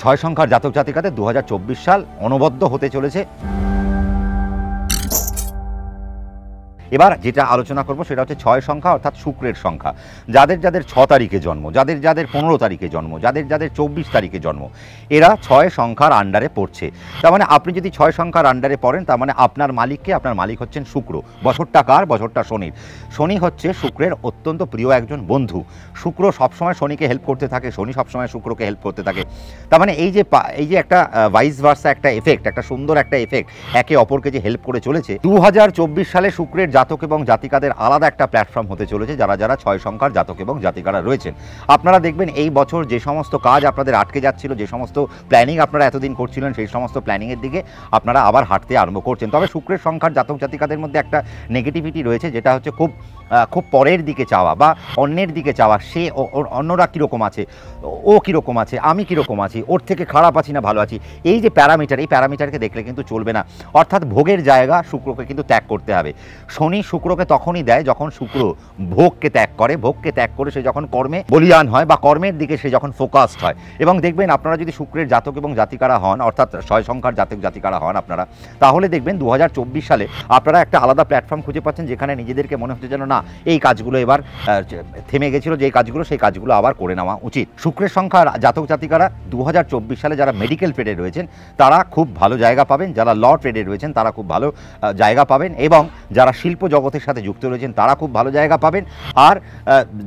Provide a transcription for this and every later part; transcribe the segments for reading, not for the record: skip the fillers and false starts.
ছয় সংখ্যার জাতক জাতিকাদের 2024 সাল অনবদ্য হতে চলেছে। এবার যেটা আলোচনা করব সেটা হচ্ছে 6 সংখ্যা অর্থাৎ শুক্রের সংখ্যা। যাদের যাদের 6 তারিখে জন্ম, যাদের যাদের 15 তারিখে জন্ম, যাদের যাদের 24 তারিখে জন্ম, এরা 6 সংখ্যার আন্ডারে পড়ছে। তার মানে আপনি যদি 6 সংখ্যার আন্ডারে পড়েন, তার মানে আপনার মালিককে, আপনার মালিক হচ্ছেন শুক্র। বছরটা কার? বছরটা শনির। শনি হচ্ছে শুক্রের অত্যন্ত প্রিয় একজন বন্ধু। শুক্র সবসময় শনিকে হেল্প করতে থাকে, শনি সবসময় শুক্রকে হেল্প করতে থাকে। তার মানে এই যে একটা ভাইস ভার্সা একটা এফেক্ট, একটা সুন্দর একটা এফেক্ট, একে অপরকে যে হেল্প করে চলেছে। 2024 সালে শুক্রের জাতক এবং জাতিকাদের আলাদা একটা প্ল্যাটফর্ম হতে চলেছে যারা যারা 6 সংখ্যার জাতক এবং জাতিকারা রয়েছেন। আপনারা দেখবেন এই বছর যে সমস্ত কাজ আপনাদের আটকে যাচ্ছিল, যে সমস্ত প্ল্যানিং আপনারা এতদিন করছিলেন, সেই সমস্ত প্ল্যানিংয়ের দিকে আপনারা আবার হাঁটতে আরম্ভ করছেন। তবে শুক্রের সংখ্যার জাতক জাতিকাদের মধ্যে একটা নেগেটিভিটি রয়েছে, যেটা হচ্ছে খুব পরের দিকে চাওয়া বা অন্যের দিকে চাওয়া। সে অন্যরা কীরকম আছে, ও কীরকম আছে, আমি কীরকম আছি, ওর থেকে খারাপ আছি না ভালো আছি, এই যে প্যারামিটার, এই প্যারামিটারকে দেখলে কিন্তু চলবে না। অর্থাৎ ভোগের জায়গা শুক্রকে কিন্তু ত্যাগ করতে হবে। শনি শুক্রকে তখনই দেয় যখন শুক্র ভোগকে ত্যাগ করে। ভোগকে ত্যাগ করে সে যখন কর্মে বলীয়ান হয় বা কর্মের দিকে সে যখন ফোকাসড হয়। এবং দেখবেন আপনারা যদি শুক্রের জাতক এবং জাতিকারা হন, অর্থাৎ 6 সংখ্যার জাতক জাতিকারা হন আপনারা, তাহলে দেখবেন 2024 সালে আপনারা একটা আলাদা প্ল্যাটফর্ম খুঁজে পাচ্ছেন, যেখানে নিজেদেরকে মনে হচ্ছে যেন না, এই কাজগুলো এবার থেমে গেছিল, যে কাজগুলো, সেই কাজগুলো আবার করে নেওয়া উচিত। শুক্রের সংখ্যার জাতক জাতিকারা 2024 সালে যারা মেডিকেল ট্রেডে রয়েছেন তারা খুব ভালো জায়গা পাবেন, যারা ল ট্রেডে রয়েছেন তারা খুব ভালো জায়গা পাবেন, এবং যারা শিল্প জগতের সাথে যুক্ত রয়েছেন তারা খুব ভালো জায়গা পাবেন, আর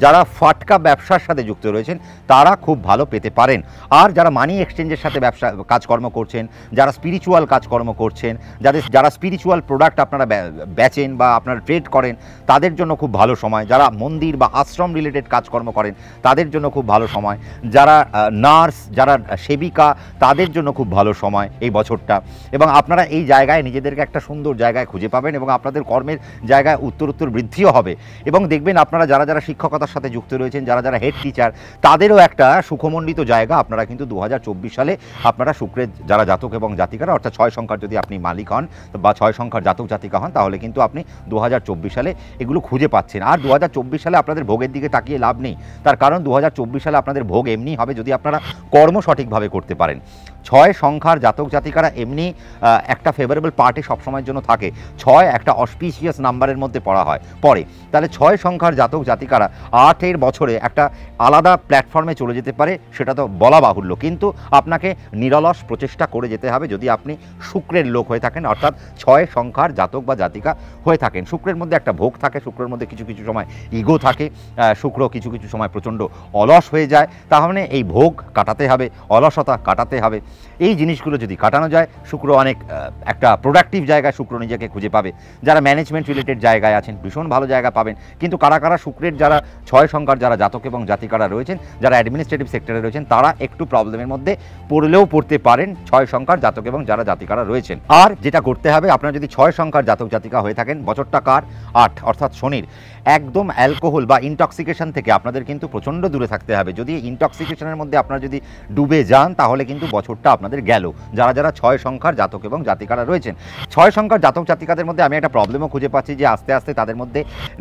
যারা ফাটকা ব্যবসার সাথে যুক্ত রয়েছেন তারা খুব ভালো পেতে পারেন। আর যারা মানি এক্সচেঞ্জের সাথে ব্যবসা কাজকর্ম করছেন, যারা স্পিরিচুয়াল কাজকর্ম করছেন, যারা স্পিরিচুয়াল প্রোডাক্ট আপনারা বেচেন বা আপনারা ট্রেড করেন, তাদের জন্য খুব ভালো সময়। যারা মন্দির বা আশ্রম রিলেটেড কাজকর্ম করেন তাদের জন্য খুব ভালো সময়। যারা নার্স, যারা সেবিকা, তাদের জন্য খুব ভালো সময় এই বছরটা। এবং আপনারা এই জায়গায় নিজেদেরকে একটা সুন্দর জায়গায় খুঁজে পাবেন, এবং আপনাদের কর্মের জায়গায় উত্তর বৃদ্ধিও হবে। এবং দেখবেন আপনারা যারা যারা শিক্ষকতার সাথে যুক্ত রয়েছেন, যারা যারা হেড টিচার, তাদেরও একটা সুখমণ্ডিত জায়গা আপনারা কিন্তু 2024 সালে আপনারা শুক্রের যারা জাতক এবং জাতিকারা, অর্থাৎ 6 সংখ্যার যদি আপনি মালিক হন বা 6 সংখ্যার জাতক জাতিকা হন, তাহলে কিন্তু আপনি 2024 সালে এগুলো খুঁজে পাচ্ছেন। আর 2024 সালে আপনাদের ভোগের দিকে তাকিয়ে লাভ নেই, তার কারণ 2024 সালে আপনাদের ভোগ এমনি হবে যদি আপনারা কর্ম সঠিকভাবে করতে পারেন। 6 সংখ্যার জাতক জাতিকারা এমনি একটা ফেভারেবল পার্টি সবসময়ের জন্য থাকে। 6 একটা অসপিশিয়াস নাম্বারের মধ্যে পড়ে। তাহলে 6 সংখ্যার জাতক জাতিকারা 8 বছরে একটা আলাদা প্ল্যাটফর্মে চলে যেতে পারে, সেটা তো বলা বাহুল্য। কিন্তু আপনাকে নিরলস প্রচেষ্টা করে যেতে হবে যদি আপনি শুক্রের লোক হয়ে থাকেন, অর্থাৎ 6 সংখ্যার জাতক বা জাতিকা হয়ে থাকেন। শুক্রের মধ্যে একটা ভোগ থাকে, শুক্রের মধ্যে কিছু কিছু সময় ইগো থাকে, শুক্র কিছু কিছু সময় প্রচণ্ড অলস হয়ে যায়। তাহলে এই ভোগ কাটাতে হবে, অলসতা কাটাতে হবে। এই জিনিসগুলো যদি কাটানো যায়, শুক্র অনেক একটা প্রোডাক্টিভ জায়গায় শুক্র নিজেকে খুঁজে পাবে। যারা ম্যানেজমেন্ট রিলেটেড জায়গায় আছেন ভীষণ ভালো জায়গা পাবেন। কিন্তু কারা শুক্রের যারা 6 সংখ্যার যারা জাতক এবং জাতিকারা রয়েছেন, যারা অ্যাডমিনিস্ট্রেটিভ সেক্টরে রয়েছেন, তারা একটু প্রবলেমের মধ্যে পড়তে পারেন 6 সংখ্যার জাতক এবং যারা জাতিকারা রয়েছেন। আর যেটা করতে হবে, আপনারা যদি 6 সংখ্যার জাতক জাতিকা হয়ে থাকেন, বছরটা কার? 8, অর্থাৎ শনির। একদম অ্যালকোহল বা ইনটক্সিকেশন থেকে আপনাদের কিন্তু প্রচণ্ড দূরে থাকতে হবে। যদি ইনটক্সিকেশনের মধ্যে আপনারা যদি ডুবে যান, তাহলে কিন্তু বছরটা আপনাদের গেল। যারা যারা 6 সংখ্যার জাতক এবং জাতিকারা রয়েছেন, 6 সংখ্যার জাতক জাতিকাদের মধ্যে আমি একটা প্রবলেমও খুঁজে পাচ্ছি যে আস্তে আস্তে তাদের মধ্যে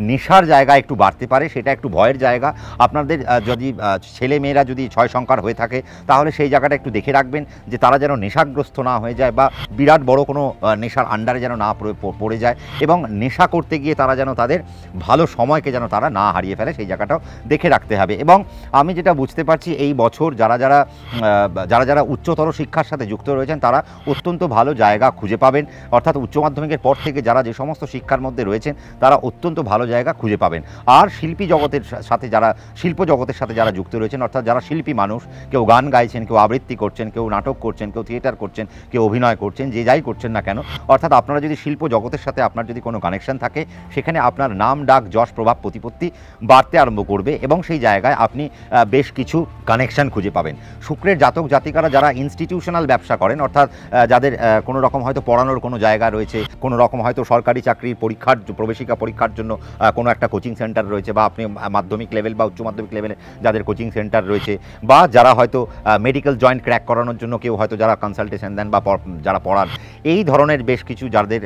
নেশার জায়গা একটু বাড়তে পারে। সেটা একটু ভয়ের জায়গা। আপনাদের যদি ছেলে মেয়েরা যদি 6 সংখ্যার হয়ে থাকে, তাহলে সেই জায়গাটা একটু দেখে রাখবেন যে তারা যেন নেশাগ্রস্ত না হয়ে যায় বা বিরাট বড় কোনো নেশার আন্ডারে যেন না পড়ে যায়, এবং নেশা করতে গিয়ে তারা যেন তাদের ভালো সময়কে যেন তারা না হারিয়ে ফেলে, সেই জায়গাটাও দেখে রাখতে হবে। এবং আমি যেটা বুঝতে পারছি, এই বছর যারা যারা উচ্চতর শিক্ষার সাথে যুক্ত রয়েছেন তারা অত্যন্ত ভালো জায়গা খুঁজে পাবেন। অর্থাৎ উচ্চ মাধ্যমিকের পর থেকে যারা যে সমস্ত শিক্ষার মধ্যে রয়েছেন তারা অত্যন্ত ভালো জায়গা খুঁজে পাবেন। আর শিল্প জগতের সাথে যারা যুক্ত রয়েছেন, অর্থাৎ যারা শিল্পী মানুষ, কেউ গান গাইছেন, কেউ আবৃত্তি করছেন, কেউ নাটক করছেন, কেউ থিয়েটার করছেন, কেউ অভিনয় করছেন, যে যাই করছেন না কেন, অর্থাৎ আপনারা যদি শিল্প জগতের সাথে আপনার যদি কোনো কানেকশন থাকে, সেখানে আপনার নাম ডাক যশ প্রভাব প্রতিপত্তি বাড়তে আরম্ভ করবে, এবং সেই জায়গায় আপনি বেশ কিছু কানেকশন খুঁজে পাবেন। শুক্রের জাতক জাতিকারা যারা ইনস্টিটিউশনাল ব্যবসা করেন, অর্থাৎ যাদের কোনো রকম হয়তো পড়ানোর কোনো জায়গা রয়েছে, কোনো রকম হয়তো সরকারি চাকরির প্রবেশিকা পরীক্ষার জন্য কোনো একটা কোচিং সেন্টার রয়েছে, বা আপনি মাধ্যমিক লেভেল বা উচ্চ মাধ্যমিক লেভেলে যাদের কোচিং সেন্টার রয়েছে, বা যারা হয়তো মেডিকেল জয়েন্ট ক্র্যাক করানোর জন্য কেউ হয়তো যারা কনসালটেশন দেন বা যারা পড়ান, এই ধরনের বেশ কিছু যাদের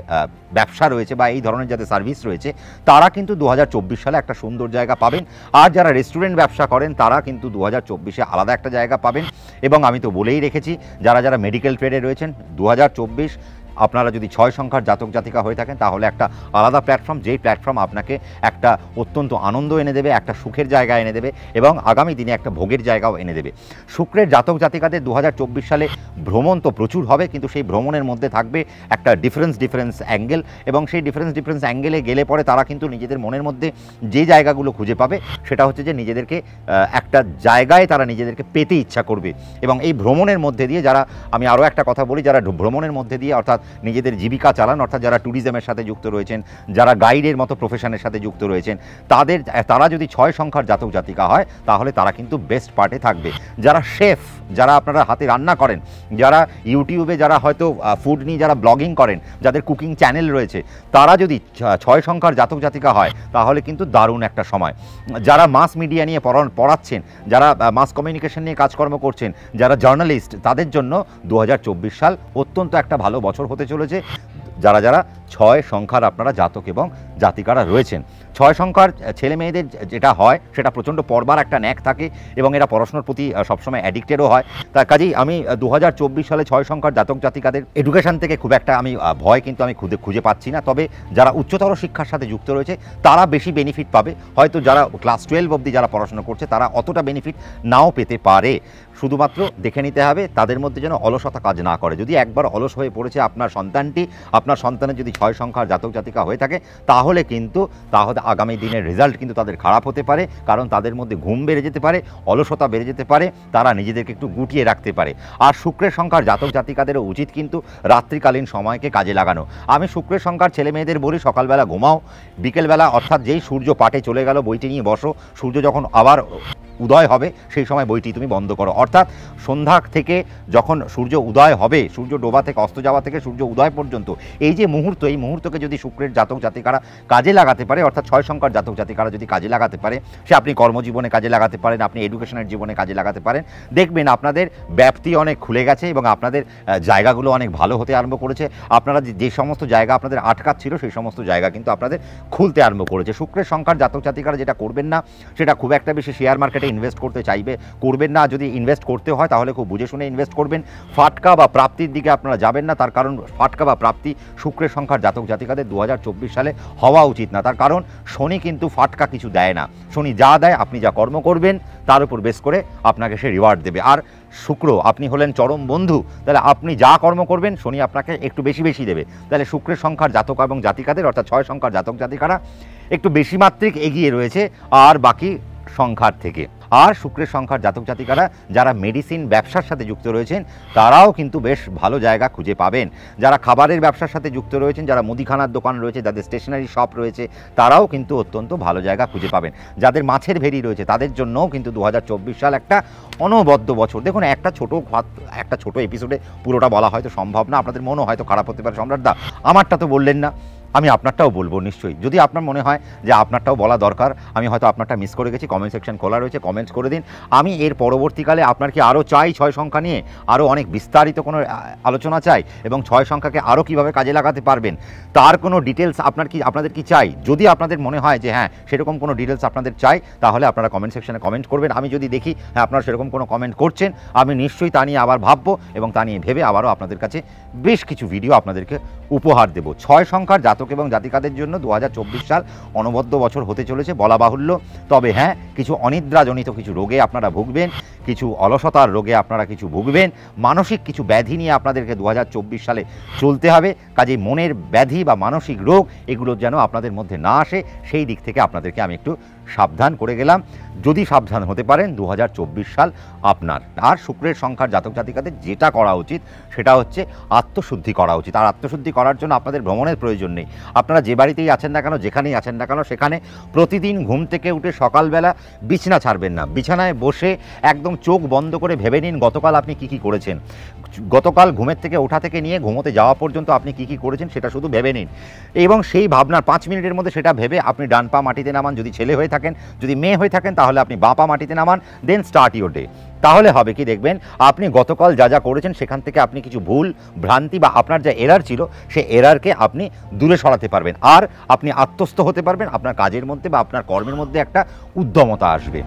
ব্যবসা রয়েছে বা এই ধরনের যাদের সার্ভিস রয়েছে, তারা কিন্তু 2024 সালে একটা সুন্দর জায়গা পাবেন। আর যারা রেস্টুরেন্ট ব্যবসা করেন তারা কিন্তু 2024-এ আলাদা একটা জায়গা পাবেন। এবং আমি তো বলেই রেখেছি যারা যারা মেডিকেল ট্রেডে রয়েছেন 2024 আপনারা যদি 6 সংখ্যার জাতক জাতিকা হয়ে থাকেন তাহলে একটা আলাদা প্ল্যাটফর্ম, যেই প্ল্যাটফর্ম আপনাকে একটা অত্যন্ত আনন্দ এনে দেবে, একটা সুখের জায়গা এনে দেবে এবং আগামী দিনে একটা ভোগের জায়গাও এনে দেবে। শুক্রের জাতক জাতিকাদের 2024 সালে ভ্রমণ তো প্রচুর হবে, কিন্তু সেই ভ্রমণের মধ্যে থাকবে একটা ডিফারেন্স অ্যাঙ্গেল, এবং সেই ডিফারেন্স অ্যাঙ্গেলে গেলে পরে তারা কিন্তু নিজেদের মনের মধ্যে যে জায়গাগুলো খুঁজে পাবে সেটা হচ্ছে যে নিজেদেরকে একটা জায়গায় তারা নিজেদেরকে পেতে ইচ্ছা করবে। এবং এই ভ্রমণের মধ্যে দিয়ে যারা, আমি আরও একটা কথা বলি, যারা ভ্রমণের মধ্যে দিয়ে অর্থাৎ নিজেদের জীবিকা চালান, অর্থাৎ যারা ট্যুরিজমের সাথে যুক্ত রয়েছেন, যারা গাইডের মতো প্রফেশনের সাথে যুক্ত রয়েছেন, তারা যদি 6 সংখ্যার জাতক জাতিকা হয় তাহলে তারা কিন্তু বেস্ট পার্টে থাকবে। যারা শেফ, যারা আপনারা হাতে রান্না করেন, যারা ইউটিউবে যারা হয়তো ফুড নিয়ে যারা ব্লগিং করেন, যাদের কুকিং চ্যানেল রয়েছে, তারা যদি 6 সংখ্যার জাতক জাতিকা হয় তাহলে কিন্তু দারুণ একটা সময়। যারা মাস মিডিয়া নিয়ে পড়াচ্ছেন, যারা মাস কমিউনিকেশন নিয়ে কাজকর্ম করছেন, যারা জার্নালিস্ট, তাদের জন্য 2024 সাল অত্যন্ত একটা ভালো বছর হতে চলেছে। যারা যারা 6 সংখ্যার আপনারা জাতক এবং জাতিকারা রয়েছেন, 6 সংখ্যার ছেলে মেয়েদের যেটা হয় সেটা প্রচণ্ড পড়বার একটা ন্যাক থাকে এবং এরা পড়াশোনার প্রতি সবসময় অ্যাডিক্টেডও হয়। তার কাজেই আমি 2024 সালে 6 সংখ্যার জাতক জাতিকাদের এডুকেশন থেকে খুব একটা ভয় কিন্তু আমি খুঁজে পাচ্ছি না। তবে যারা উচ্চতর শিক্ষার সাথে যুক্ত রয়েছে তারা বেশি বেনিফিট পাবে। হয়তো যারা ক্লাস 12 অবধি যারা পড়াশোনা করছে তারা অতটা বেনিফিট নাও পেতে পারে। শুধুমাত্র দেখে নিতে হবে তাদের মধ্যে যেন অলসতা কাজ না করে। যদি একবার অলস হয়ে পড়েছে আপনার সন্তানটি, আপনার সন্তানের যদি 6 সংখ্যার জাতক জাতিকা হয়ে থাকে তাহলে আগামী দিনের রেজাল্ট কিন্তু তাদের খারাপ হতে পারে, কারণ তাদের মধ্যে ঘুম বেড়ে যেতে পারে, অলসতা বেড়ে যেতে পারে, তারা নিজেদেরকে একটু গুটিয়ে রাখতে পারে। আর শুক্রের সংখ্যার জাতক জাতিকাদেরও উচিত কিন্তু রাত্রিকালীন সময়কে কাজে লাগানো। আমি শুক্রের সংখ্যার ছেলে মেয়েদের বলি, সকালবেলা ঘুমাও, বিকেলবেলা অর্থাৎ যেই সূর্য পাটে চলে গেল বইটি নিয়ে বসো, সূর্য যখন আবার উদয় হবে সেই সময় বইটি তুমি বন্ধ করো। অর্থাৎ সন্ধ্যা থেকে যখন সূর্য উদয় হবে, সূর্য ডোবা থেকে অস্ত যাওয়া থেকে সূর্য উদয় পর্যন্ত এই যে মুহূর্ত, এই মুহূর্তকে যদি শুক্রের জাতক জাতিকারা কাজে লাগাতে পারে, অর্থাৎ 6 সংখ্যার জাতক জাতিকারা যদি কাজে লাগাতে পারে, সে আপনি কর্মজীবনে কাজে লাগাতে পারেন, আপনি এডুকেশনের জীবনে কাজে লাগাতে পারেন, দেখবেন আপনাদের ব্যাপ্তি অনেক খুলে গেছে এবং আপনাদের জায়গাগুলো অনেক ভালো হতে আরম্ভ করেছে। আপনারা যে সমস্ত জায়গা আপনাদের আটকাত ছিল সেই সমস্ত জায়গা কিন্তু আপনাদের খুলতে আরম্ভ করেছে। শুক্রের সংখ্যার জাতক জাতিকারা যেটা করবেন না সেটা খুব একটা বেশি শেয়ার মার্কেটে ইনভেস্ট করতে করবেন না। যদি ইনভেস্ট করতে হয় তাহলে খুব বুঝে শুনে ইনভেস্ট করবেন। ফাটকা বা প্রাপ্তির দিকে আপনারা যাবেন না, তার কারণ ফাটকা বা প্রাপ্তি শুক্রের সংখ্যার জাতক জাতিকাদের 2024 সালে হওয়া উচিত না। তার কারণ শনি কিন্তু ফাটকা কিছু দেয় না। শনি যা দেয়, আপনি যা কর্ম করবেন তার উপর বেস করে আপনাকে সে রিওয়ার্ড দেবে। আর শুক্র, আপনি হলেন চরম বন্ধু, তাহলে আপনি যা কর্ম করবেন শনি আপনাকে একটু বেশি দেবে। তাহলে শুক্রের সংখ্যার জাতক এবং জাতিকাদের, অর্থাৎ 6 সংখ্যার জাতক জাতিকারা একটু বেশি মাত্রিক এগিয়ে রয়েছে আর বাকি সংখ্যার থেকে। আর শুক্রের সংখ্যার জাতক জাতিকারা যারা মেডিসিন ব্যবসার সাথে যুক্ত রয়েছেন তারাও কিন্তু বেশ ভালো জায়গা খুঁজে পাবেন। যারা খাবারের ব্যবসার সাথে যুক্ত রয়েছেন, যারা মুদিখানার দোকান রয়েছে, যাদের স্টেশনারি শপ রয়েছে, তারাও কিন্তু অত্যন্ত ভালো জায়গা খুঁজে পাবেন। যাদের মাছের ভেড়ি রয়েছে তাদের জন্যও কিন্তু 2024 সাল একটা অনবদ্য বছর। দেখুন, একটা ছোট এপিসোডে পুরোটা বলা হয়তো সম্ভব না, আপনাদের মনও হয়তো খারাপ হতে পারে। সম্রাটদা, আমারটা তো বললেন না, আমি আপনারটাও বলবো নিশ্চয়ই। যদি আপনার মনে হয় যে আপনারটাও বলা দরকার, আমি হয়তো আপনারটা মিস করে গেছি, কমেন্ট সেকশন খোলা রয়েছে, কমেন্টস করে দিন। আমি এর পরবর্তীকালে আপনার কি আরও চাই 6 সংখ্যা নিয়ে আরও অনেক বিস্তারিত কোনো আলোচনা চাই, এবং 6 সংখ্যাকে আরও কীভাবে কাজে লাগাতে পারবেন তার কোনো ডিটেলস আপনাদের কি চাই। যদি আপনাদের মনে হয় যে হ্যাঁ সেরকম কোনো ডিটেলস আপনাদের চাই, তাহলে আপনারা কমেন্ট সেকশনে কমেন্ট করবেন। আমি যদি দেখি হ্যাঁ আপনারা সেরকম কোনো কমেন্ট করছেন, আমি নিশ্চয়ই তা নিয়ে আবার ভাববো এবং তা নিয়ে ভেবে আবারও আপনাদের কাছে বেশ কিছু ভিডিও আপনাদেরকে উপহার দেব। 6 সংখ্যার জাতক এবং জাতিকাদের জন্য 2024 সাল অনবদ্য বছর হতে চলেছে বলা বাহুল্য। তবে হ্যাঁ, কিছু অনিদ্রাজনিত কিছু রোগে আপনারা ভুগবেন, কিছু অলসতার রোগে আপনারা কিছু ভুগবেন, মানসিক কিছু ব্যাধি নিয়ে আপনাদেরকে 2024 সালে চলতে হবে। কাজেই মনের ব্যাধি বা মানসিক রোগ এগুলো যেন আপনাদের মধ্যে না আসে, সেই দিক থেকে আপনাদেরকে আমি একটু সাবধান করে গেলাম। যদি সাবধান হতে পারেন 2024 সাল আপনার। আর শুক্রের সংখ্যার জাতক জাতিকাদের যেটা করা উচিত সেটা হচ্ছে আত্মশুদ্ধি করা উচিত। আর আত্মশুদ্ধি করার জন্য আপনাদের ভ্রমণের প্রয়োজন নেই। আপনারা যে বাড়িতেই আছেন না কেন, যেখানেই আছেন না কেন, সেখানে প্রতিদিন ঘুম থেকে উঠে সকালবেলা বিছানা ছাড়বেন না। বিছানায় বসে একদম চোখ বন্ধ করে ভেবে নিন গতকাল আপনি কি করেছেন। গতকাল ঘুমের থেকে ওঠা থেকে নিয়ে ঘুমোতে যাওয়া পর্যন্ত আপনি কি করেছেন সেটা শুধু ভেবে নিন, এবং সেই ভাবনার 5 মিনিটের মধ্যে সেটা ভেবে আপনি ডান পা মাটিতে নামান। যদি ছেলে হয়ে থাকেন, যদি মেয়ে হয়ে থাকেন তাহলে আপনি বাঁ পা মাটিতে নামান, দেন স্টার্ট ইউর ডে। তাহলে হবে কি, দেখবেন আপনি গতকাল যা করেছেন সেখান থেকে আপনি কিছু ভুল ভ্রান্তি বা আপনার যা এরার ছিল সেই এরারকে আপনি দূরে সরাতে পারবেন। আর আপনি আত্মস্থ হতে পারবেন, আপনার কাজের মধ্যে বা আপনার কর্মের মধ্যে একটা উদ্যমতা আসবে।